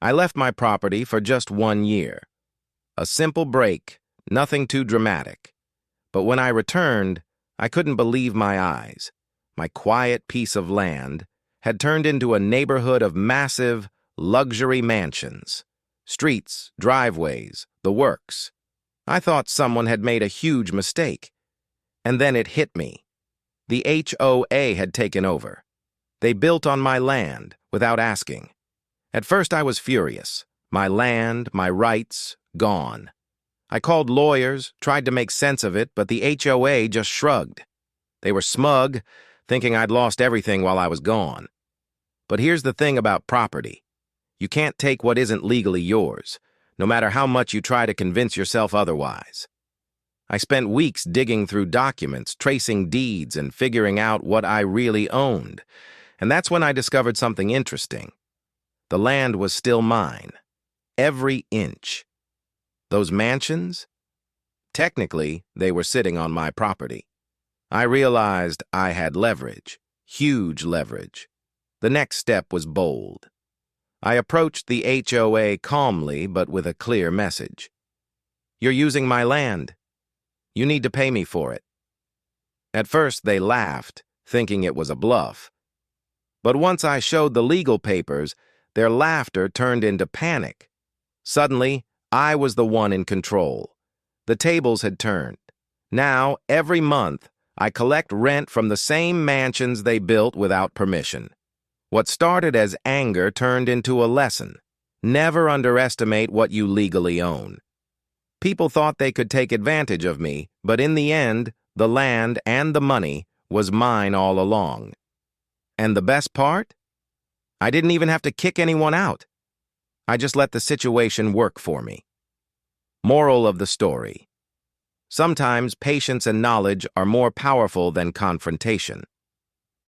I left my property for just 1 year. A simple break, nothing too dramatic. But when I returned, I couldn't believe my eyes. My quiet piece of land had turned into a neighborhood of massive, luxury mansions. Streets, driveways, the works. I thought someone had made a huge mistake. And then it hit me. The HOA had taken over. They built on my land without asking. At first I was furious. My land, my rights, gone. I called lawyers, tried to make sense of it, but the HOA just shrugged. They were smug, thinking I'd lost everything while I was gone. But here's the thing about property. You can't take what isn't legally yours, no matter how much you try to convince yourself otherwise. I spent weeks digging through documents, tracing deeds, and figuring out what I really owned. And that's when I discovered something interesting. The land was still mine. Every inch. Those mansions? Technically, they were sitting on my property. I realized I had leverage, huge leverage. The next step was bold. I approached the HOA calmly but with a clear message. You're using my land. You need to pay me for it. At first they laughed, thinking it was a bluff. But once I showed the legal papers, their laughter turned into panic. Suddenly, I was the one in control. The tables had turned. Now, every month, I collect rent from the same mansions they built without permission. What started as anger turned into a lesson. Never underestimate what you legally own. People thought they could take advantage of me, but in the end, the land and the money was mine all along. And the best part? I didn't even have to kick anyone out. I just let the situation work for me. Moral of the story. Sometimes patience and knowledge are more powerful than confrontation.